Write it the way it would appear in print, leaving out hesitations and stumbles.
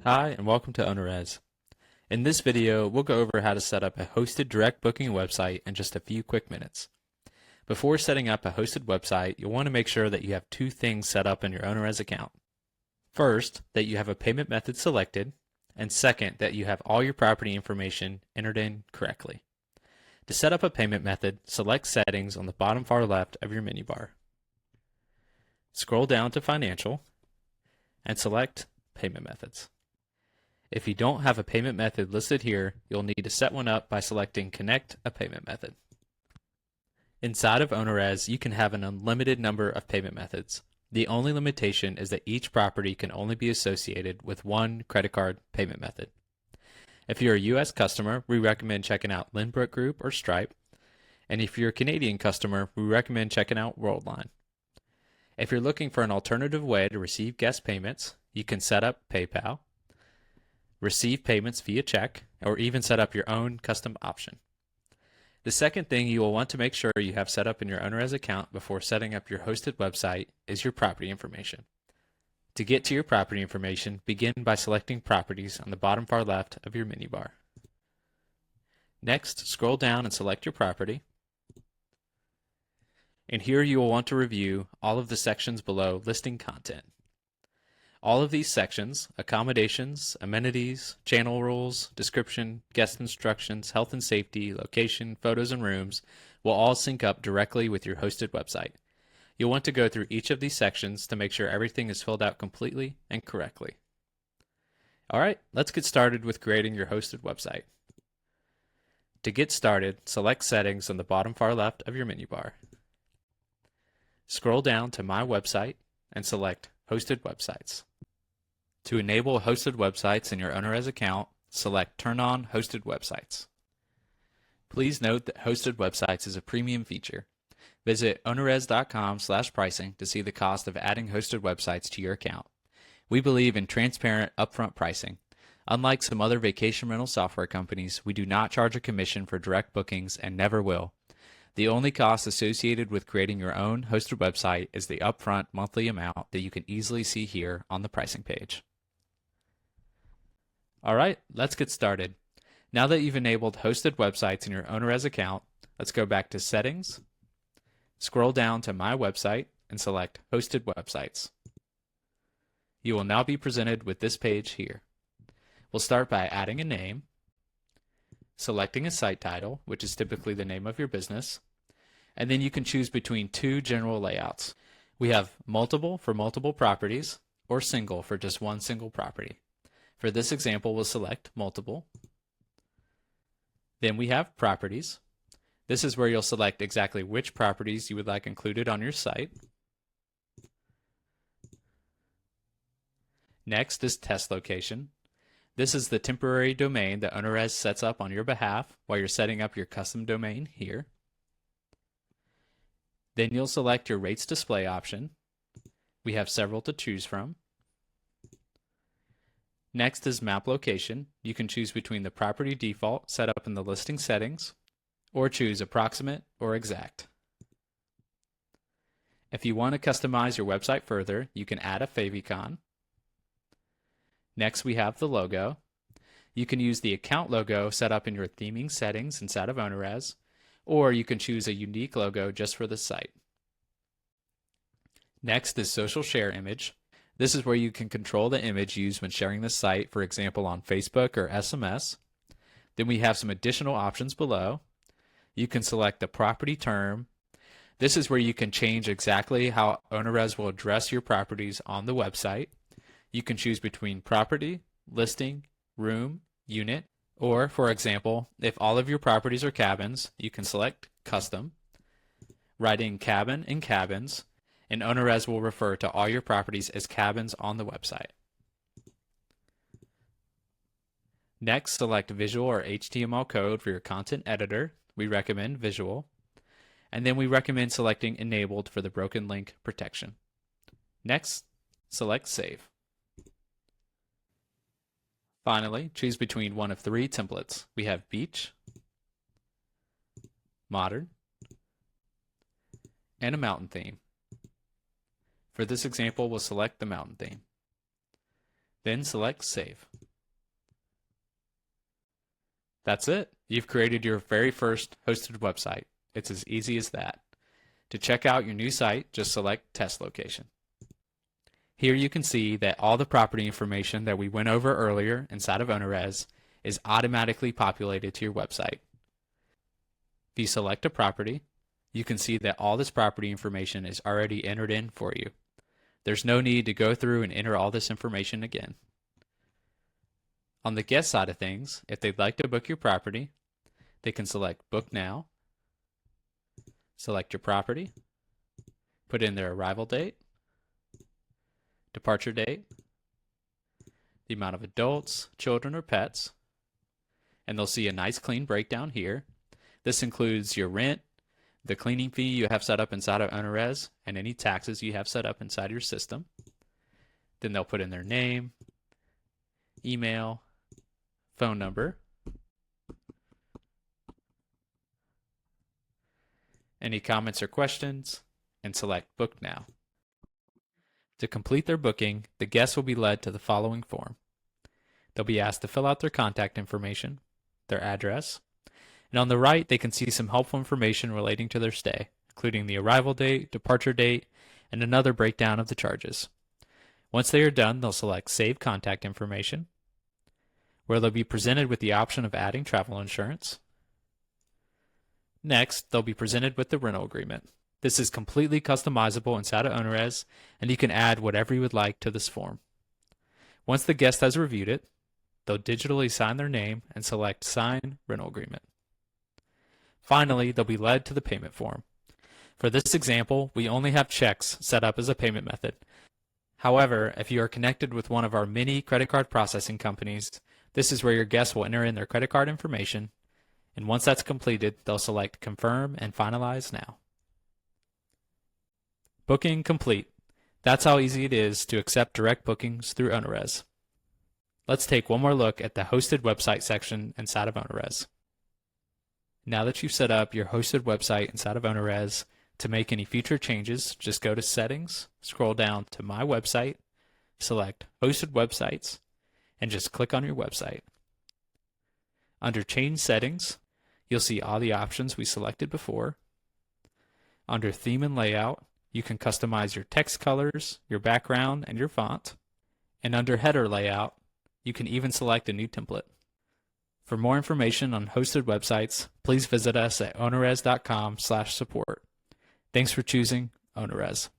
Hi, and welcome to OwnerRez. In this video, we'll go over how to set up a hosted direct booking website in just a few quick minutes. Before setting up a hosted website, you'll want to make sure that you have two things set up in your OwnerRez account. First, that you have a payment method selected, and second, that you have all your property information entered in correctly. To set up a payment method, select Settings on the bottom far left of your menu bar. Scroll down to Financial, and select Payment Methods. If you don't have a payment method listed here, you'll need to set one up by selecting Connect a Payment Method. Inside of OwnerRez, you can have an unlimited number of payment methods. The only limitation is that each property can only be associated with one credit card payment method. If you're a U.S. customer, we recommend checking out Lynbrook Group or Stripe. And if you're a Canadian customer, we recommend checking out Worldline. If you're looking for an alternative way to receive guest payments, you can set up PayPal, receive payments via check, or even set up your own custom option. The second thing you will want to make sure you have set up in your OwnerRez account before setting up your hosted website is your property information. To get to your property information, begin by selecting Properties on the bottom far left of your menu bar. Next, scroll down and select your property. And here you will want to review all of the sections below listing content. All of these sections, accommodations, amenities, channel rules, description, guest instructions, health and safety, location, photos and rooms, will all sync up directly with your hosted website. You'll want to go through each of these sections to make sure everything is filled out completely and correctly. Alright, let's get started with creating your hosted website. To get started, select Settings on the bottom far left of your menu bar. Scroll down to My Website and select Hosted Websites. To enable hosted websites in your OwnerRez account, select Turn on Hosted Websites. Please note that hosted websites is a premium feature. Visit ownerrez.com/pricing to see the cost of adding hosted websites to your account. We believe in transparent, upfront pricing. Unlike some other vacation rental software companies, we do not charge a commission for direct bookings and never will. The only cost associated with creating your own hosted website is the upfront monthly amount that you can easily see here on the pricing page. Alright, let's get started. Now that you've enabled hosted websites in your OwnerRez account, let's go back to Settings, scroll down to My Website, and select Hosted Websites. You will now be presented with this page here. We'll start by adding a name, selecting a site title, which is typically the name of your business, and then you can choose between two general layouts. We have multiple for multiple properties, or single for just one single property. For this example, we'll select multiple. Then we have properties. This is where you'll select exactly which properties you would like included on your site. Next is test location. This is the temporary domain that OwnerRez sets up on your behalf while you're setting up your custom domain here. Then you'll select your rates display option. We have several to choose from. Next is map location. You can choose between the property default set up in the listing settings, or choose approximate or exact. If you want to customize your website further, you can add a favicon. Next, we have the logo. You can use the account logo set up in your theming settings inside of OwnerRez, or you can choose a unique logo just for the site. Next is social share image. This is where you can control the image used when sharing the site, for example on Facebook or SMS. Then we have some additional options below. You can select the property term. This is where you can change exactly how OwnerRez will address your properties on the website. You can choose between property, listing, room, unit, or for example, if all of your properties are cabins, you can select custom, write in cabin and cabins, and OwnerRez will refer to all your properties as cabins on the website. Next, select visual or HTML code for your content editor. We recommend visual. And then we recommend selecting enabled for the broken link protection. Next, select save. Finally, choose between one of three templates. We have beach, modern, and a mountain theme. For this example, we'll select the mountain theme. then select Save. That's it. You've created your very first hosted website. It's as easy as that. To check out your new site, just select Test Location. Here you can see that all the property information that we went over earlier inside of OwnerRez is automatically populated to your website. If you select a property, you can see that all this property information is already entered in for you. There's no need to go through and enter all this information again. On the guest side of things, if they'd like to book your property, they can select Book Now, select your property, put in their arrival date, departure date, the amount of adults, children, or pets, and they'll see a nice clean breakdown here. This includes your rent, the cleaning fee you have set up inside of OwnerRez, and any taxes you have set up inside your system. Then they'll put in their name, email, phone number, any comments or questions, and select Book Now. To complete their booking, the guests will be led to the following form. They'll be asked to fill out their contact information, their address, and on the right they can see some helpful information relating to their stay, including the arrival date, departure date, and another breakdown of the charges. Once they are done, they'll select Save Contact Information, where they'll be presented with the option of adding travel insurance. Next, they'll be presented with the rental agreement. This is completely customizable inside of OwnerRez, and you can add whatever you would like to this form. Once the guest has reviewed it, they'll digitally sign their name and select Sign Rental Agreement. Finally, they'll be led to the payment form. For this example, we only have checks set up as a payment method. However, if you are connected with one of our many credit card processing companies, this is where your guests will enter in their credit card information, and once that's completed, they'll select Confirm and Finalize Now. Booking complete. That's how easy it is to accept direct bookings through OwnerRez. Let's take one more look at the hosted website section inside of OwnerRez. Now that you've set up your hosted website inside of OwnerRez, to make any future changes, just go to Settings, scroll down to My Website, select Hosted Websites, and just click on your website. Under Change Settings, you'll see all the options we selected before. Under Theme and Layout, you can customize your text colors, your background, and your font. And under Header Layout, you can even select a new template. For more information on hosted websites, please visit us at ownerrez.com/support. Thanks for choosing OwnerRez.